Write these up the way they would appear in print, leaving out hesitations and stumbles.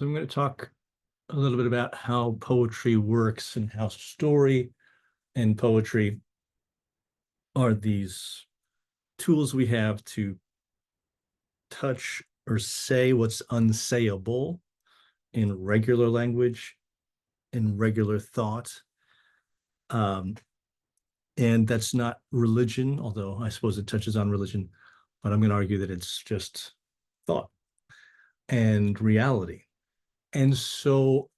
So I'm going to talk a little bit about how poetry works and how story and poetry are these tools we have to touch or say what's unsayable in regular language, in regular thought. Um, and that's not religion, although I suppose it touches on religion, but I'm going to argue that it's just thought and reality. And so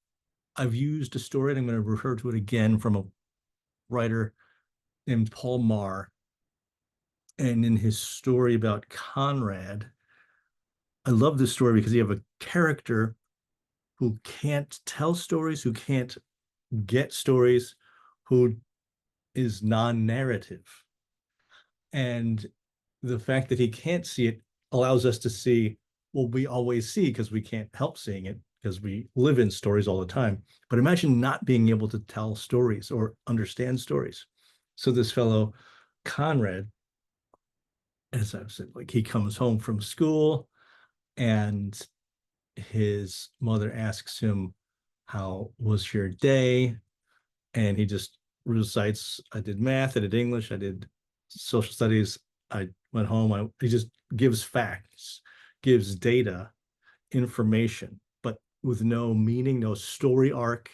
I've used a story, and I'm going to refer to it again from a writer named Paul Marr. And in his story about Conrad, I love this story because you have a character who can't tell stories, who can't get stories, who is non-narrative. And the fact that he can't see it allows us to see what we always see because we can't help seeing it because we live in stories all the time. But imagine not being able to tell stories or understand stories. So this fellow, Conrad, as I've said, like he comes home from school and his mother asks him, "How was your day?" And he just recites, "I did math, I did English, I did social studies, I went home." He just gives facts, gives data, information, but with no meaning, no story arc,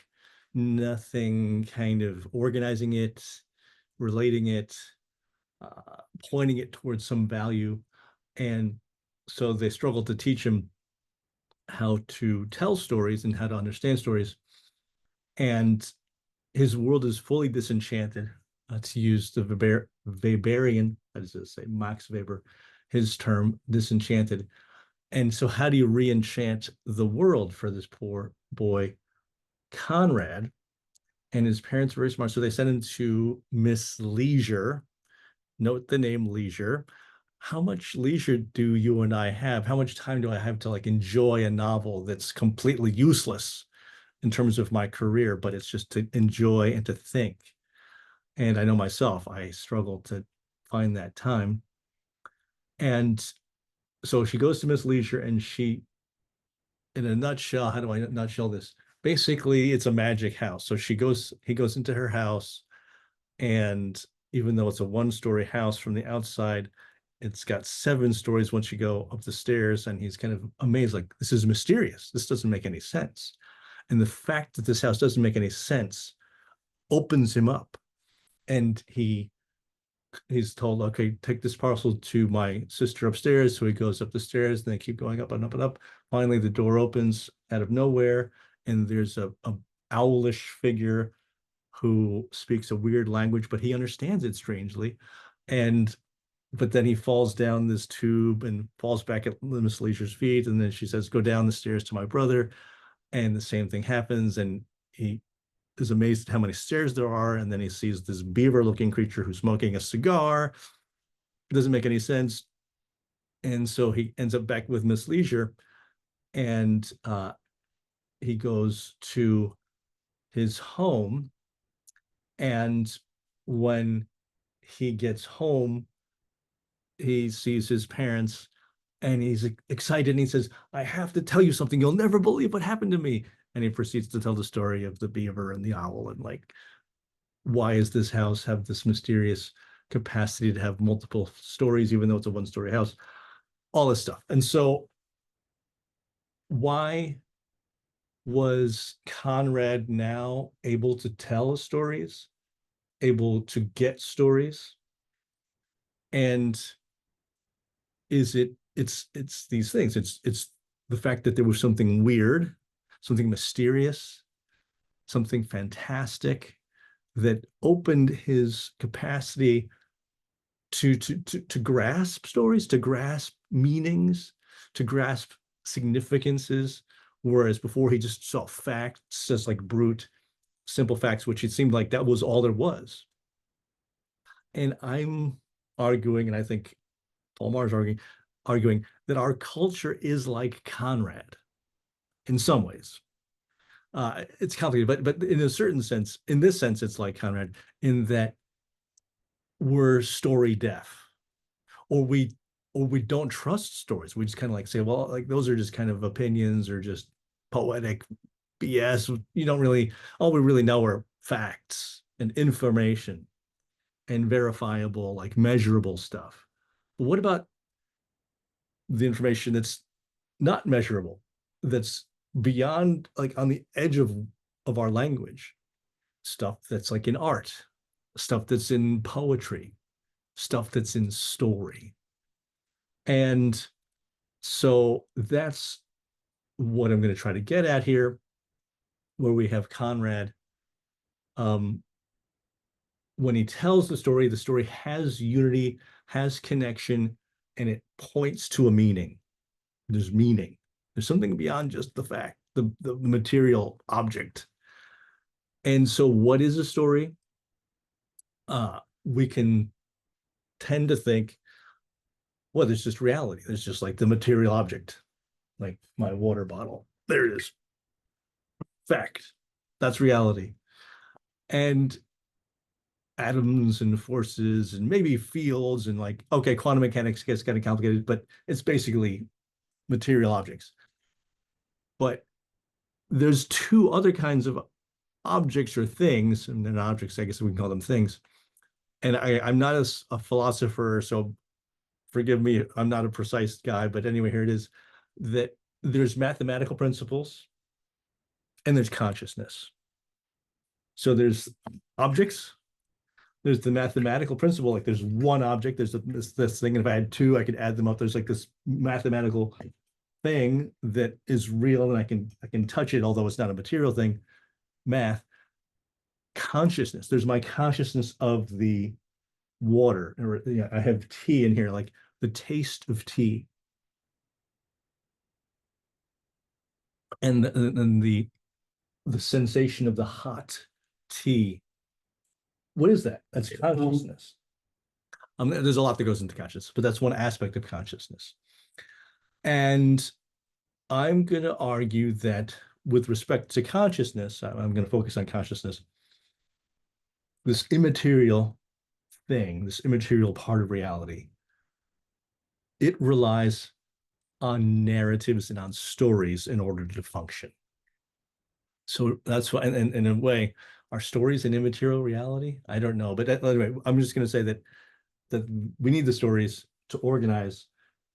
nothing kind of organizing it, relating it, pointing it towards some value. And so they struggle to teach him how to tell stories and how to understand stories. And his world is fully disenchanted, to use the Weberian, how does it say, Max Weber, his term, disenchanted. And so, how do you re enchant the world for this poor boy, Conrad? And his parents were very smart. So, they sent him to Miss Leisure. Note the name Leisure. How much leisure do you and I have? How much time do I have to like enjoy a novel that's completely useless in terms of my career, but it's just to enjoy and to think? And I know myself, I struggle to find that time. And so she goes to Miss Leisure, and she, in a nutshell, how do I nutshell this? Basically, it's a magic house. So he goes into her house, and even though it's a one-story house from the outside, it's got seven stories once you go up the stairs, and he's kind of amazed, like, this is mysterious. This doesn't make any sense. And the fact that this house doesn't make any sense opens him up. And he's told, okay, take this parcel to my sister upstairs. So he goes up the stairs, and they keep going up and up and up. Finally, the door opens out of nowhere, and there's a owlish figure who speaks a weird language, but he understands it strangely. And but then he falls down this tube and falls back at Miss Leisure's feet. And then she says, "Go down the stairs to my brother." And the same thing happens. And he is amazed at how many stairs there are. And then he sees this beaver looking creature who's smoking a cigar. It doesn't make any sense. And so he ends up back with Miss Leisure, and he goes to his home. And when he gets home, he sees his parents, and he's excited, and he says, "I have to tell you something. You'll never believe what happened to me." And he proceeds to tell the story of the beaver and the owl, and like, why does this house have this mysterious capacity to have multiple stories, even though it's a one-story house? All this stuff. And so, why was Conrad now able to tell stories, able to get stories? And is it's these things. It's the fact that there was something weird, something mysterious, something fantastic that opened his capacity to grasp stories, to grasp meanings, to grasp significances, whereas before he just saw facts as like brute, simple facts, which it seemed like that was all there was. And I'm arguing, and I think Paul Marr's arguing that our culture is like Conrad in some ways. It's complicated, but in a certain sense, in this sense, it's like Conrad in that we're story deaf, or we don't trust stories. We just kind of like say, well, like those are just kind of opinions, or just poetic BS. You don't really, all we really know are facts and information and verifiable, like measurable stuff. But what about the information that's not measurable, that's beyond, like on the edge of our language, stuff that's like in art, stuff that's in poetry, stuff that's in story. And so that's what I'm going to try to get at here, where we have Conrad. Um, when he tells the story has unity, has connection, and it points to a meaning. There's meaning. There's something beyond just the fact, the material object. And so, what is a story? We can tend to think, well, there's just reality. There's just like the material object, like my water bottle. There it is. Fact. That's reality. And atoms and forces and maybe fields and like, okay, quantum mechanics gets kind of complicated, but it's basically material objects. But there's two other kinds of objects or things, and they're not objects, I guess we can call them things. And I'm not a philosopher, so forgive me, I'm not a precise guy, but anyway, here it is, that there's mathematical principles and there's consciousness. So there's objects, there's the mathematical principle, like there's one object, there's this thing, and if I had two, I could add them up. There's like this mathematical thing that is real, and I can touch it, although it's not a material thing. Math. Consciousness. There's my consciousness of the water. Or, you know, I have tea in here, like the taste of tea, and the sensation of the hot tea. What is that? That's consciousness. There's a lot that goes into consciousness, but that's one aspect of consciousness. And I'm going to argue that with respect to consciousness, I'm going to focus on consciousness, this immaterial thing, this immaterial part of reality, it relies on narratives and on stories in order to function. So that's why, and in a way, are stories an immaterial reality? I don't know. But anyway, I'm just going to say that we need the stories to organize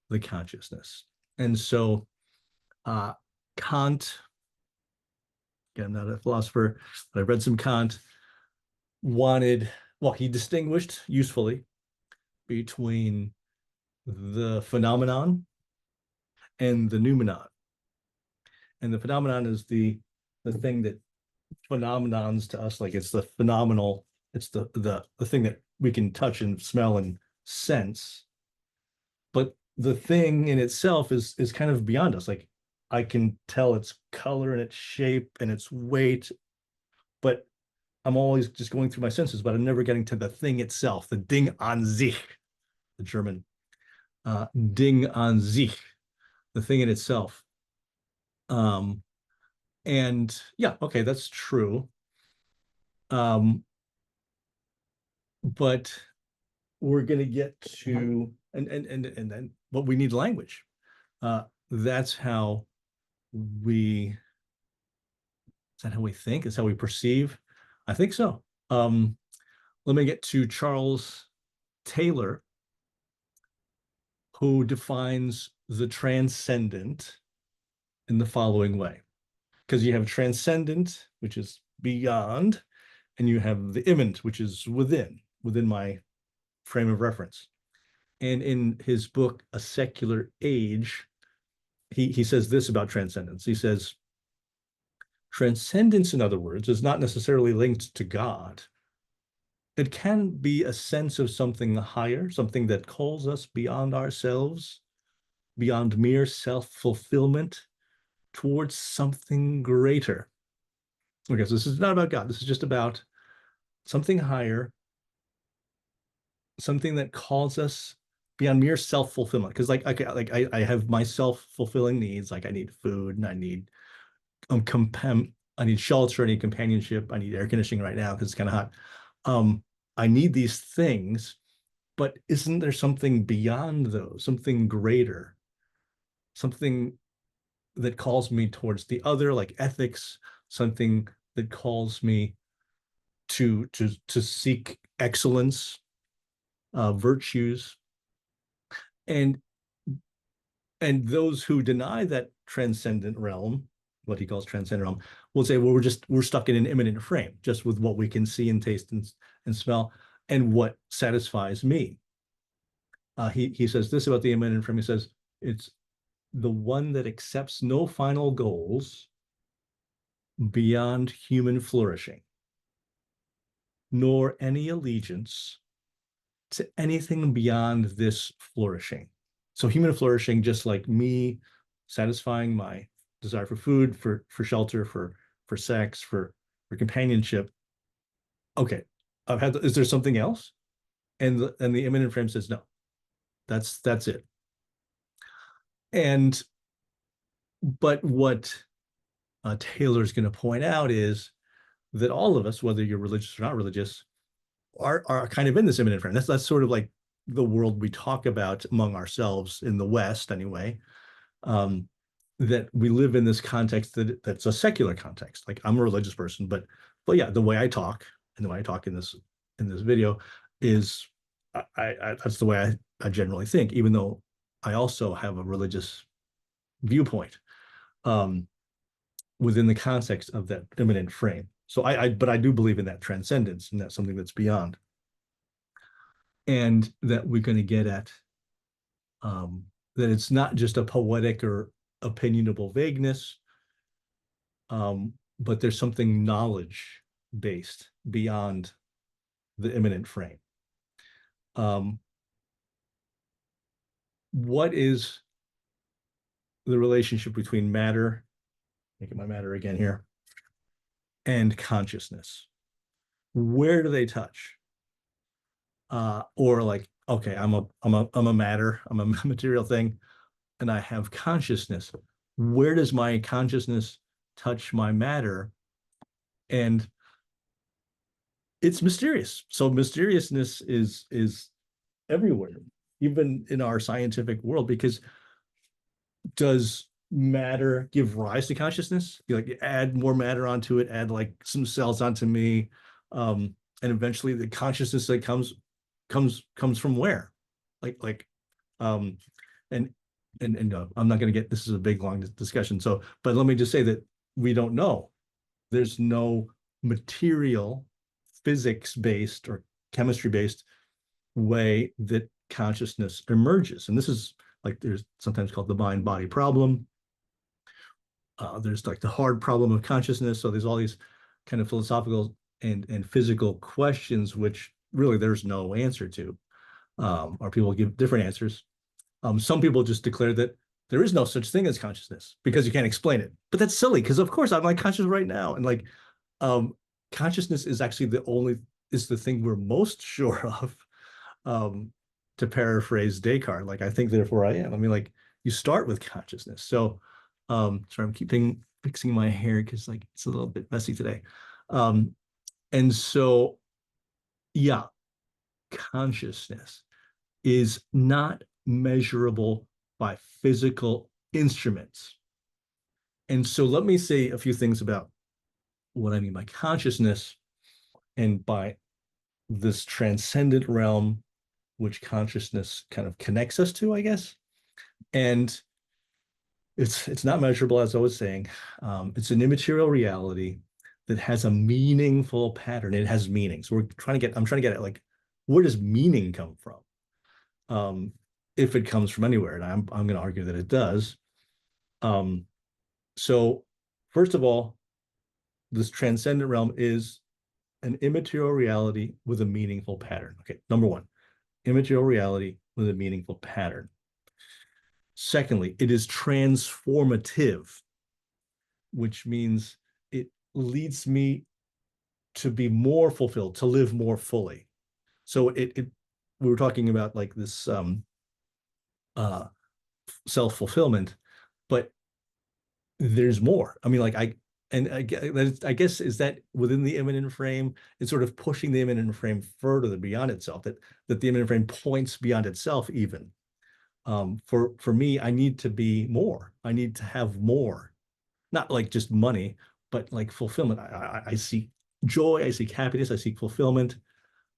the consciousness. And so Kant, again, I'm not a philosopher, but I've read some Kant, he distinguished usefully between the phenomenon and the noumenon. And the phenomenon is the thing that phenomenons to us, like it's the phenomenal, it's the thing that we can touch and smell and sense. But the thing in itself is kind of beyond us. Like I can tell its color and its shape and its weight, but I'm always just going through my senses, but I'm never getting to the thing itself, the Ding an sich, the German Ding an sich, the thing in itself. Um, and yeah, okay, that's true. Um, but we're going to get to, and then, but we need language. That's how we, is that how we think? Is how we perceive? I think so. Let me get to Charles Taylor, who defines the transcendent in the following way. Because you have transcendent, which is beyond, and you have the immanent, which is within my frame of reference. And in his book, A Secular Age, he says this about transcendence. He says, transcendence, in other words, is not necessarily linked to God. It can be a sense of something higher, something that calls us beyond ourselves, beyond mere self-fulfillment, towards something greater. Okay, so this is not about God. This is just about something higher, something that calls us beyond mere self-fulfillment. Because I have my self-fulfilling needs, like I need food and I need I need shelter, I need companionship, I need air conditioning right now because it's kind of hot. I need these things, but isn't there something beyond those, something greater, something that calls me towards the other, like ethics, something that calls me to seek excellence, virtues, and and those who deny that transcendent realm, what he calls transcendent realm, will say, well, we're stuck in an immanent frame, just with what we can see and taste and smell, and what satisfies me. He says this about the immanent frame. He says it's the one that accepts no final goals beyond human flourishing, nor any allegiance to anything beyond this flourishing. So human flourishing, just like me satisfying my desire for food, for shelter, for sex, for companionship. Okay, I've had. Is there something else? And the immanent frame says no. That's it. And but what Taylor is going to point out is that all of us, whether you're religious or not religious, are kind of in this immanent frame. That's sort of like the world we talk about among ourselves in the West, anyway. Um, that we live in this context that's a secular context. Like I'm a religious person, but yeah, the way I talk and the way I talk in this video is that's the way I generally think, even though I also have a religious viewpoint within the context of that immanent frame. So but I do believe in that transcendence, and that's something that's beyond, and that we're going to get at that it's not just a poetic or opinionable vagueness, but there's something knowledge based beyond the immanent frame. What is the relationship between matter, making my matter again here, and consciousness? Where do they touch? Or like, okay, I'm a matter, I'm a material thing, and I have consciousness. Where does my consciousness touch my matter? And it's mysterious. So mysteriousness is everywhere, even in our scientific world, because does matter give rise to consciousness? You like add more matter onto it, add like some cells onto me, and eventually the consciousness that comes from where? Like um and I'm not going to get, this is a big long discussion, so but let me just say that we don't know. There's no material physics based or chemistry based way that consciousness emerges, and this is like, there's sometimes called the mind body problem. There's like the hard problem of consciousness. So there's all these kind of philosophical and physical questions which really there's no answer to, or people give different answers. Some people just declare that there is no such thing as consciousness because you can't explain it. But that's silly, because of course I'm like conscious right now, and like consciousness is actually the thing we're most sure of. To paraphrase Descartes, like I think therefore I am. I mean, like you start with consciousness. So sorry, I'm keeping fixing my hair because like it's a little bit messy today. And so yeah, consciousness is not measurable by physical instruments. And so let me say a few things about what I mean by consciousness and by this transcendent realm, which consciousness kind of connects us to, I guess. And it's not measurable, as I was saying. It's an immaterial reality that has a meaningful pattern. It has meaning. So I'm trying to get at like, where does meaning come from? If it comes from anywhere, and I'm going to argue that it does. So first of all, this transcendent realm is an immaterial reality with a meaningful pattern. Okay, number one, immaterial reality with a meaningful pattern. Secondly, it is transformative, which means it leads me to be more fulfilled, to live more fully. So we were talking about like this self-fulfillment, but there's more. I mean, like I guess is that within the immanent frame, it's sort of pushing the immanent frame further beyond itself, that the immanent frame points beyond itself even. For me, I need to be more. I need to have more, not like just money, but like fulfillment. I seek joy, I seek happiness, I seek fulfillment.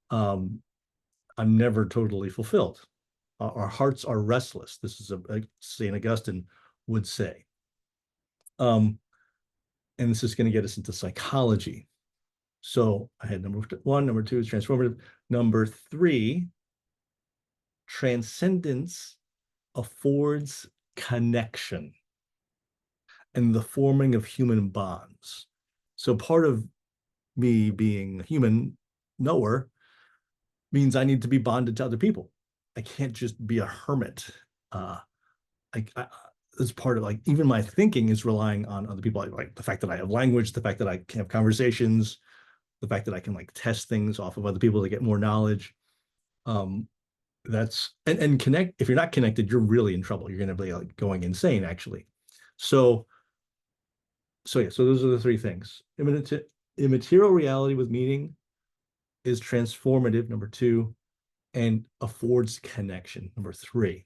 Um, I'm never totally fulfilled. Our hearts are restless. This is a Saint Augustine would say. Um, and this is going to get us into psychology. So I had number one, number two is transformative. Number three, transcendence affords connection and the forming of human bonds. So part of me being a human knower means I need to be bonded to other people. I can't just be a hermit. Uh, I it's part of like even my thinking is relying on other people. Like the fact that I have language, the fact that I can have conversations, the fact that I can like test things off of other people to get more knowledge. Um, that's and connect. If you're not connected, you're really in trouble. You're going to be like going insane, actually. So yeah. So those are the three things. Immaterial reality with meaning is transformative. Number two, and affords connection. Number three.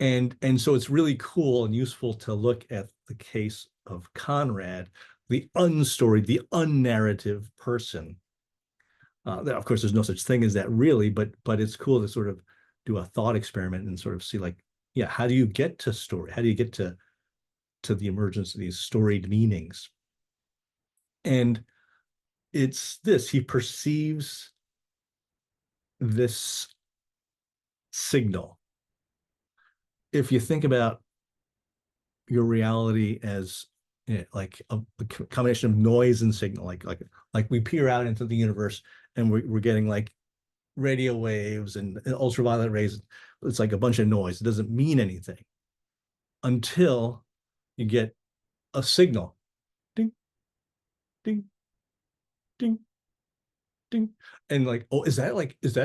And so it's really cool and useful to look at the case of Conrad, the unstoried, the unnarrative person. Of course, there's no such thing as that really, but it's cool to sort of do a thought experiment and sort of see like, yeah, how do you get to story? How do you get to the emergence of these storied meanings? And it's this, he perceives this signal. If you think about your reality as like a combination of noise and signal, like we peer out into the universe and we're getting like radio waves and ultraviolet rays. It's like a bunch of noise. It doesn't mean anything until you get a signal. Ding, ding, ding, ding. And like, oh, is that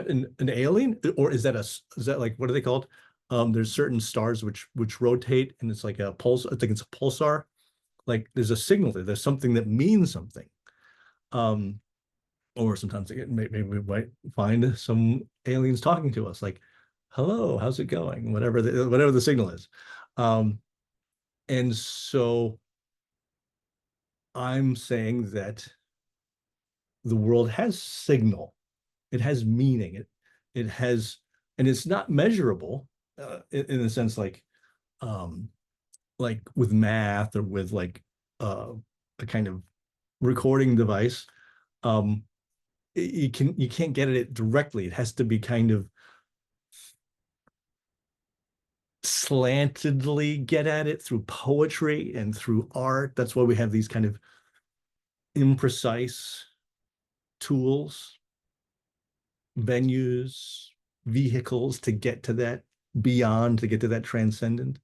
an alien? Or is that like, what are they called? There's certain stars which rotate and it's like a pulse. I think it's a pulsar. Like there's a signal there. There's something that means something. Um, or sometimes maybe we might find some aliens talking to us, like, "Hello, how's it going?" Whatever the signal is. Um, and so I'm saying that the world has signal. It has meaning. It has, and it's not measurable in the sense um, like with math or with like a kind of recording device. Um, you can't get at it directly. It has to be kind of slantedly get at it through poetry and through art. That's why we have these kind of imprecise tools, venues, vehicles to get to that beyond, to get to that transcendent,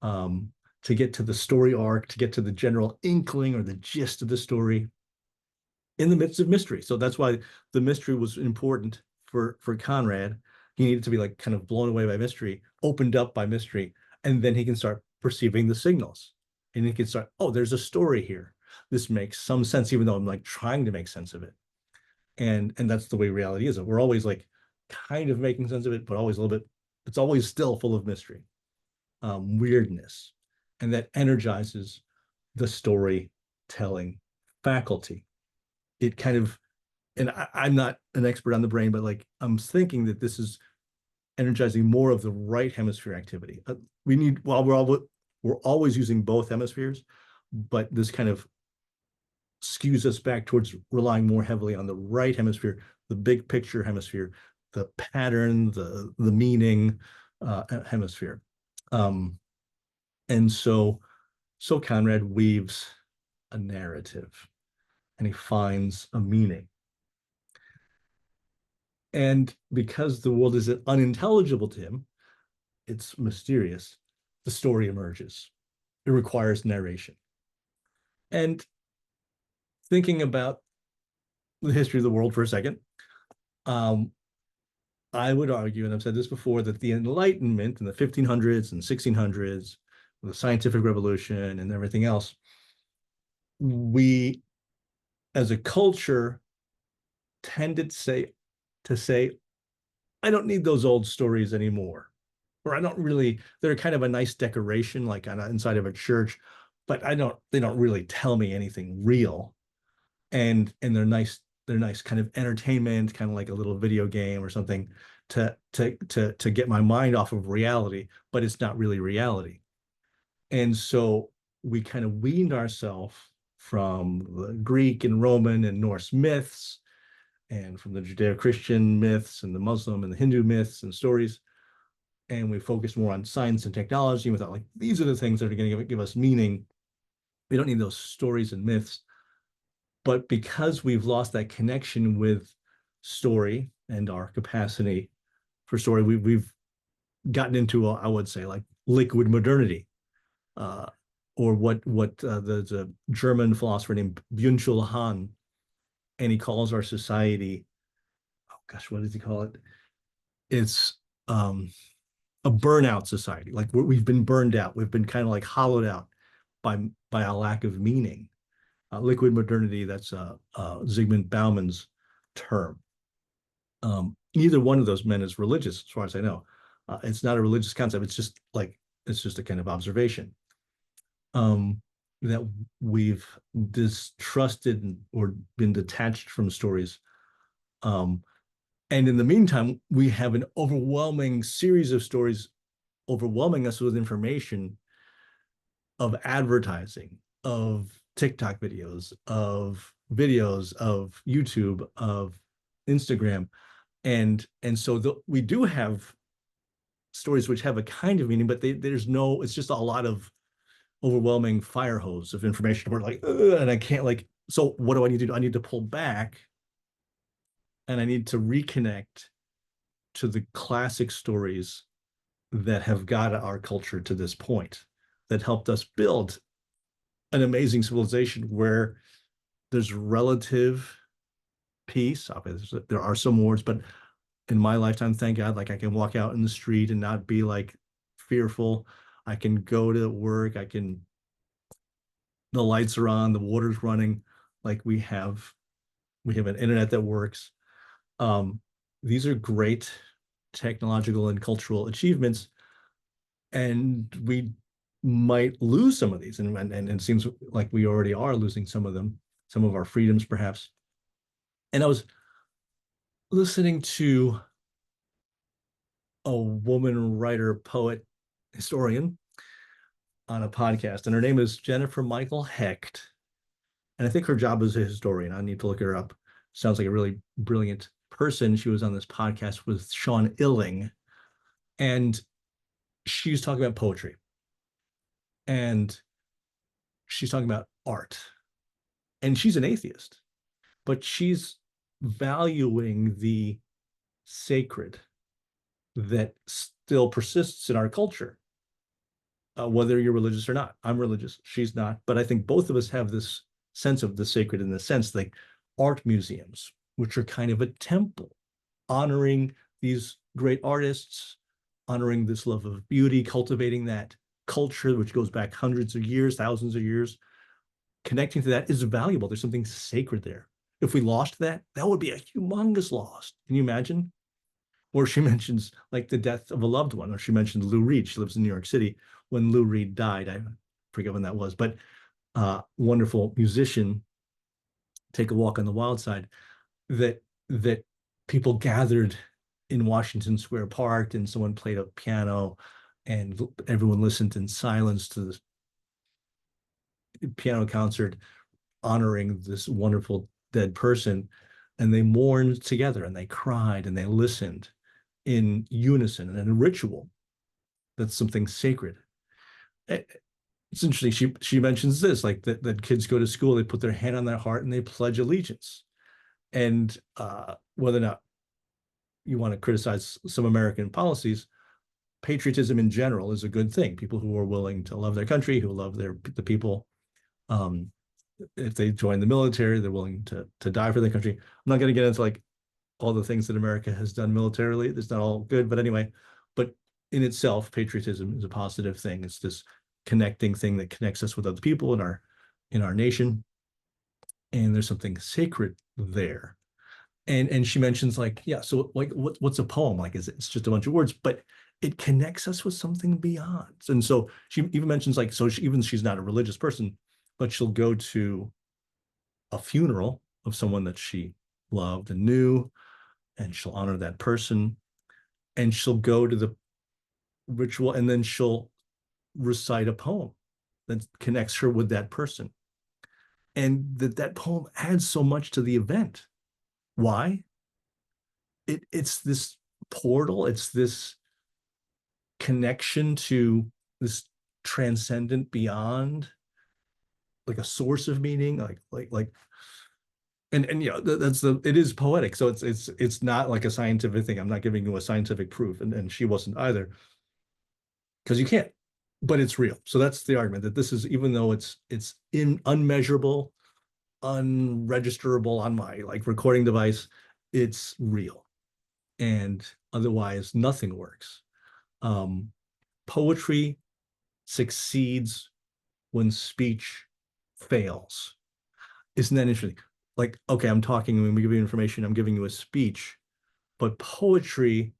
um, to get to the story arc, to get to the general inkling or the gist of the story in the midst of mystery. So that's why the mystery was important for Conrad. He needed to be like kind of blown away by mystery, opened up by mystery, and then he can start perceiving the signals. And he can start, oh, there's a story here. This makes some sense, even though I'm like trying to make sense of it. And that's the way reality is. We're always like kind of making sense of it, but always a little bit, it's always still full of mystery, weirdness. And that energizes the storytelling faculty. It kind of, and I'm not an expert on the brain, but like I'm thinking that this is energizing more of the right hemisphere activity. We need, while we're always using both hemispheres, but this kind of skews us back towards relying more heavily on the right hemisphere, the big picture hemisphere, the pattern, the meaning hemisphere. Um, and so Conrad weaves a narrative and he finds a meaning. And because the world is unintelligible to him, it's mysterious, the story emerges. It requires narration. And thinking about the history of the world for a second, um, I would argue, and I've said this before, that the Enlightenment in the 1500s and 1600s, the scientific revolution and everything else, we as a culture tended to say I don't need those old stories anymore. Or I don't really, they're kind of a nice decoration, like on inside of a church, but they don't really tell me anything real. And they're nice kind of entertainment, kind of like a little video game or something to get my mind off of reality, but it's not really reality. And so we kind of weaned ourselves from the Greek and Roman and Norse myths and from the Judeo-Christian myths and the Muslim and the Hindu myths and stories. And we focus more on science and technology. We thought, like, these are the things that are going to give us meaning. We don't need those stories and myths. But because we've lost that connection with story and our capacity for story, we've gotten into, I would say, like liquid modernity, uh, or what there's a German philosopher named Byung-Chul Han, and he calls our society, oh gosh, what does he call it? It's a burnout society. Like we've been burned out. We've been kind of like hollowed out by a lack of meaning. Liquid modernity, that's Zygmunt Bauman's term. Neither one of those men is religious, as far as I know. It's not a religious concept. It's just a kind of observation that we've distrusted or been detached from stories. And in the meantime, we have an overwhelming series of stories overwhelming us with information of advertising, of TikTok videos, of YouTube, of Instagram. And so we do have stories which have a kind of meaning, but there's no, it's just a lot of overwhelming fire hose of information. We're like, and I can't like, so what do I need to do? I need to pull back and I need to reconnect to the classic stories that have got our culture to this point, that helped us build an amazing civilization where there's relative peace. Obviously, there are some wars, but in my lifetime, thank God, like I can walk out in the street and not be like fearful. I can go to work. The lights are on, the water's running. Like we have an internet that works. Um, these are great technological and cultural achievements, and we might lose some of these, and it seems like we already are losing some of them, some of our freedoms, perhaps. And I was listening to a woman writer, poet, historian on a podcast, and her name is Jennifer Michael Hecht. And I think her job is a historian. I need to look her up. Sounds like a really brilliant person. She was on this podcast with Sean Illing, and she was talking about poetry. And she's talking about art. And she's an atheist, but she's valuing the sacred that still persists in our culture, whether you're religious or not. I'm religious, she's not, but I think both of us have this sense of the sacred in the sense like art museums, which are kind of a temple, honoring these great artists, honoring this love of beauty, cultivating that culture, which goes back hundreds of years, thousands of years. Connecting to that is valuable. There's something sacred there. If we lost that, that would be a humongous loss. Can you imagine? Or she mentions like the death of a loved one, or she mentioned Lou Reed. She lives in New York City. When Lou Reed died, I forget when that was, but wonderful musician, Take a Walk on the Wild Side, that people gathered in Washington Square Park and someone played a piano and everyone listened in silence to this piano concert honoring this wonderful dead person, and they mourned together and they cried and they listened in unison and in a ritual. That's something sacred. It's interesting. She mentions this, like that kids go to school, they put their hand on their heart and they pledge allegiance. And whether or not you want to criticize some American policies, patriotism in general is a good thing. People who are willing to love their country, who love the people, if they join the military, they're willing to die for their country. I'm not going to get into like all the things that America has done militarily. It's not all good, but anyway, but in itself, patriotism is a positive thing. It's this connecting thing that connects us with other people in our nation. And there's something sacred there. And she mentions like, yeah, so like what's a poem? Like, is it's just a bunch of words, but it connects us with something beyond. And so she even mentions like, so she's not a religious person, but she'll go to a funeral of someone that she loved and knew, and she'll honor that person, and she'll go to the ritual, and then she'll recite a poem that connects her with that person. And that poem adds so much to the event. Why? It's this portal, it's this connection to this transcendent beyond, like a source of meaning, like and you know that's the it is poetic, so it's not like a scientific thing. I'm not giving you a scientific proof, and she wasn't either, because you can't, but it's real. So that's the argument, that this is, even though it's in unmeasurable, unregisterable on my like recording device, it's real, and otherwise nothing works. um Poetry succeeds when speech fails. Isn't that interesting? Like, okay, I'm talking, when we give you information, I'm giving you a speech, but poetry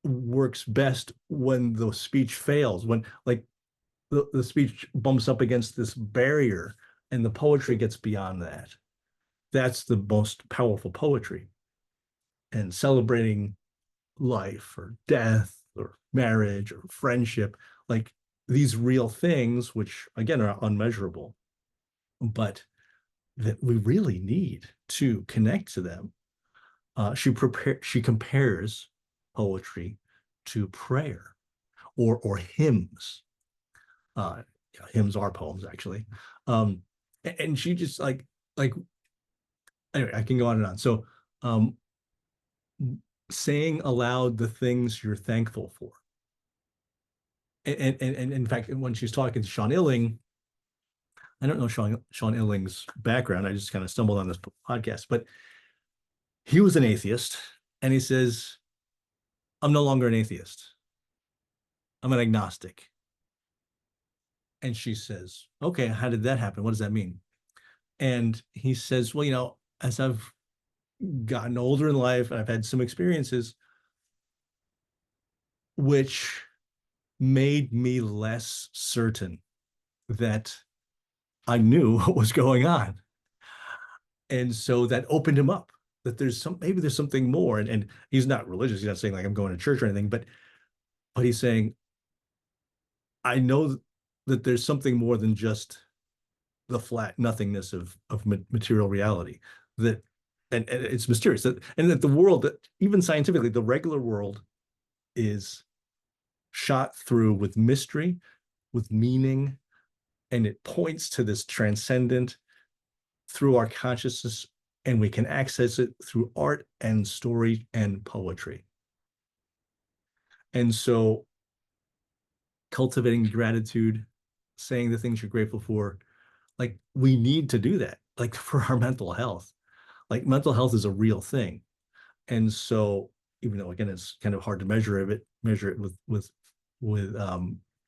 works best when the speech fails, when like the speech bumps up against this barrier and the poetry gets beyond that. That's the most powerful poetry. And celebrating life or death or marriage or friendship, like these real things, which again are unmeasurable, but that we really need to connect to them. She compares poetry to prayer or hymns. Yeah, hymns are poems, actually. Um, and she just like anyway, I can go on and on. So um, saying aloud the things you're thankful for. And in fact, when she's talking to Sean Illing, I don't know Sean Illing's background. I just kind of stumbled on this podcast, but he was an atheist, and he says, "I'm no longer an atheist. I'm an agnostic." And she says, "Okay, how did that happen? What does that mean?" And he says, "Well, as I've gotten older in life, I've had some experiences which made me less certain that I knew what was going on." And so that opened him up, that maybe there's something more. And he's not religious. He's not saying like I'm going to church or anything, but he's saying, I know that there's something more than just the flat nothingness of material reality, that and it's mysterious, and that the world, that even scientifically, the regular world is shot through with mystery, with meaning, and it points to this transcendent through our consciousness, and we can access it through art and story and poetry. And so cultivating gratitude, saying the things you're grateful for, like we need to do that, like for our mental health. Like mental health is a real thing. And so even though again it's kind of hard to measure it with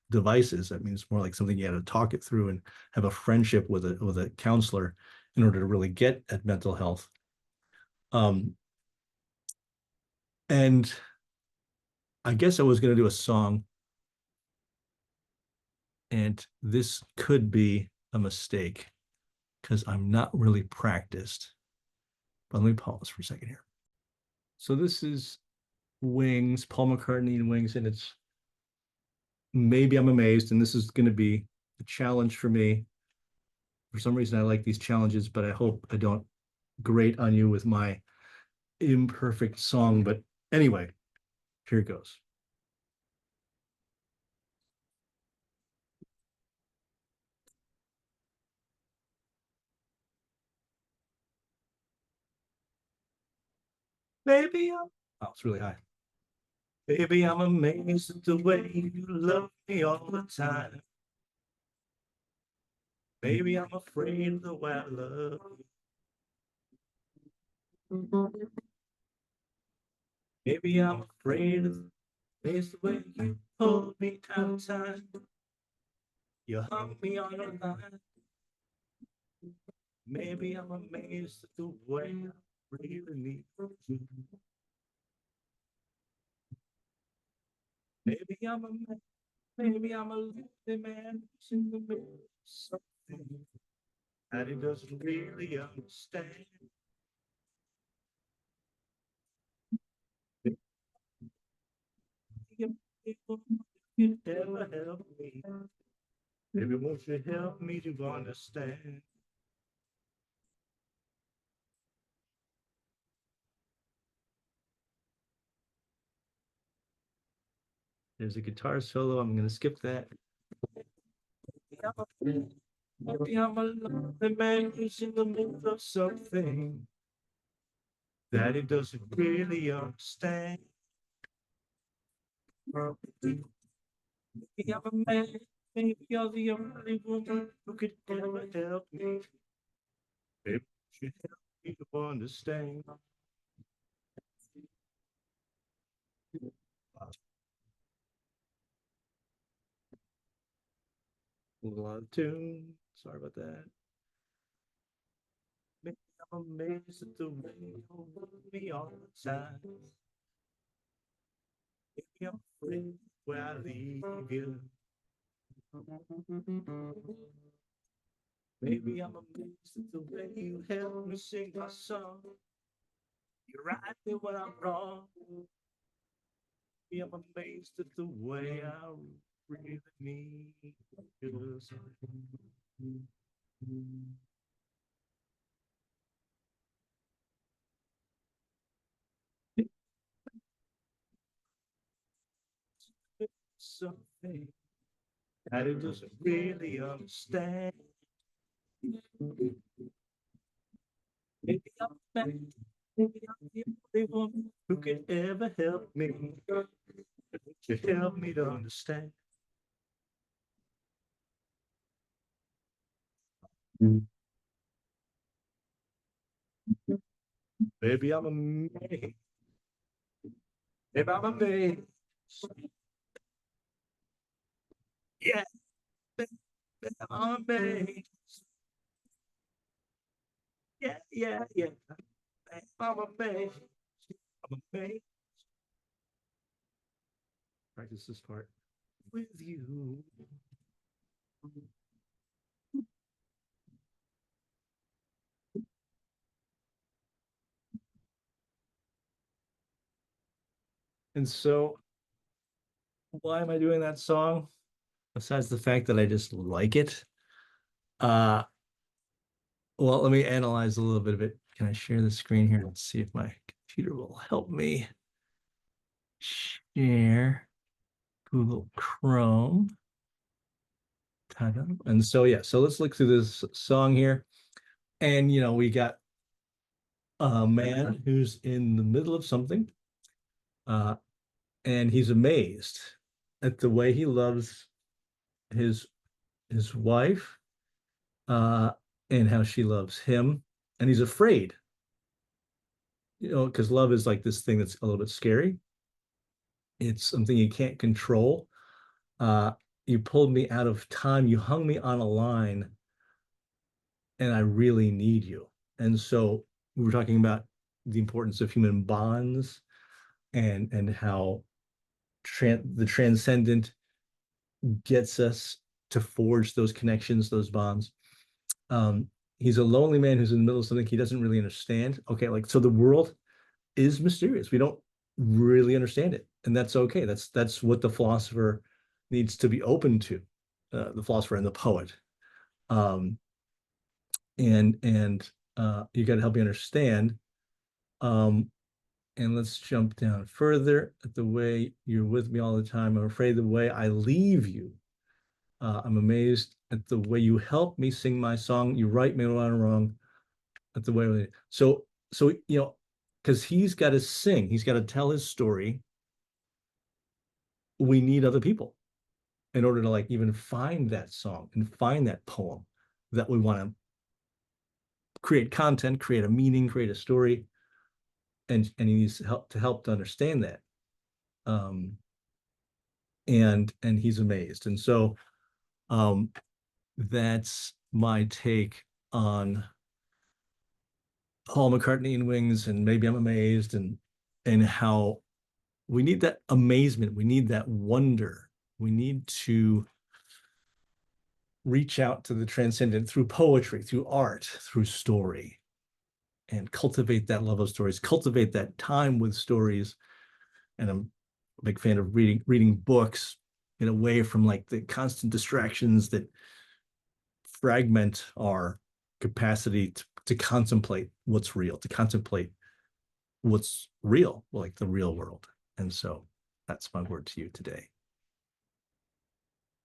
devices, I mean it's more like something you got to talk it through and have a friendship with a counselor in order to really get at mental health. Um, and I guess I was going to do a song, and this could be a mistake because I'm not really practiced. But let me pause for a second here. So this is Wings, Paul McCartney and Wings, and it's Maybe I'm Amazed. And this is going to be a challenge for me. For some reason, I like these challenges, but I hope I don't grate on you with my imperfect song. But anyway, here it goes. Maybe I'm, oh, it's really high. Baby, I'm amazed at the way you love me all the time. Baby, I'm afraid of the way I love you. Maybe I'm afraid of the way you hold me outside. You hung me on a line. Maybe I'm amazed at the way I really need you. Maybe I'm a maybe I'm a lonely man who's in the middle of something that he doesn't really understand. Maybe you never help me. Maybe won't you help me to understand? There's a guitar solo. I'm going to skip that. Maybe I'm a lonely man who's in the middle of something that he doesn't really understand. Maybe I'm a man, maybe you're the only woman who could ever help me. Maybe you should help me to understand. A lot of tune. Sorry about that. Maybe I'm amazed at the way you hold me all the time. Maybe I'm afraid where I leave you. Maybe I'm amazed at the way you help me sing my song. You're right there when I'm wrong. Maybe I'm amazed at the way I really need you. Something that it doesn't really understand. Maybe I'm back. Maybe I'm the only one who can ever help me. To help me to understand. Maybe I'm a maid. Maybe I'm a maid. Yeah, I'm a maid. Yeah, yeah, yeah. I'm a maid. I'm a maid. Practice this part with you. And so, why am I doing that song? Besides the fact that I just like it. Uh, well, let me analyze a little bit of it. Can I share the screen here? Let's see if my computer will help me share Google Chrome. And so, yeah, so let's look through this song here. And, we got a man who's in the middle of something, uh, and he's amazed at the way he loves his his wife, uh, and how she loves him. And he's afraid, because love is like this thing that's a little bit scary. It's something you can't control. Uh, you pulled me out of time. You hung me on a line, and I really need you. And so we were talking about the importance of human bonds and how the transcendent gets us to forge those connections, those bonds. Um, he's a lonely man who's in the middle of something he doesn't really understand. Okay, like so the world is mysterious. We don't really understand it, and that's okay. That's what the philosopher needs to be open to, the philosopher and the poet. Um, and you got to help me understand. Um, and let's jump down further at the way you're with me all the time. I'm afraid the way I leave you. I'm amazed at the way you help me sing my song. You right me when I'm wrong. At the way so because he's got to sing, he's got to tell his story. We need other people in order to like even find that song and find that poem that we want to create content, create a meaning, create a story, and he needs help to understand that. Um, and he's amazed, and so that's my take on Paul McCartney and Wings and Maybe I'm Amazed, and how we need that amazement, we need that wonder, we need to reach out to the transcendent through poetry, through art, through story, and cultivate that love of stories, cultivate that time with stories. And I'm a big fan of reading books, get away from like the constant distractions that fragment our capacity to contemplate what's real, to contemplate what's real, like the real world. And so that's my word to you today.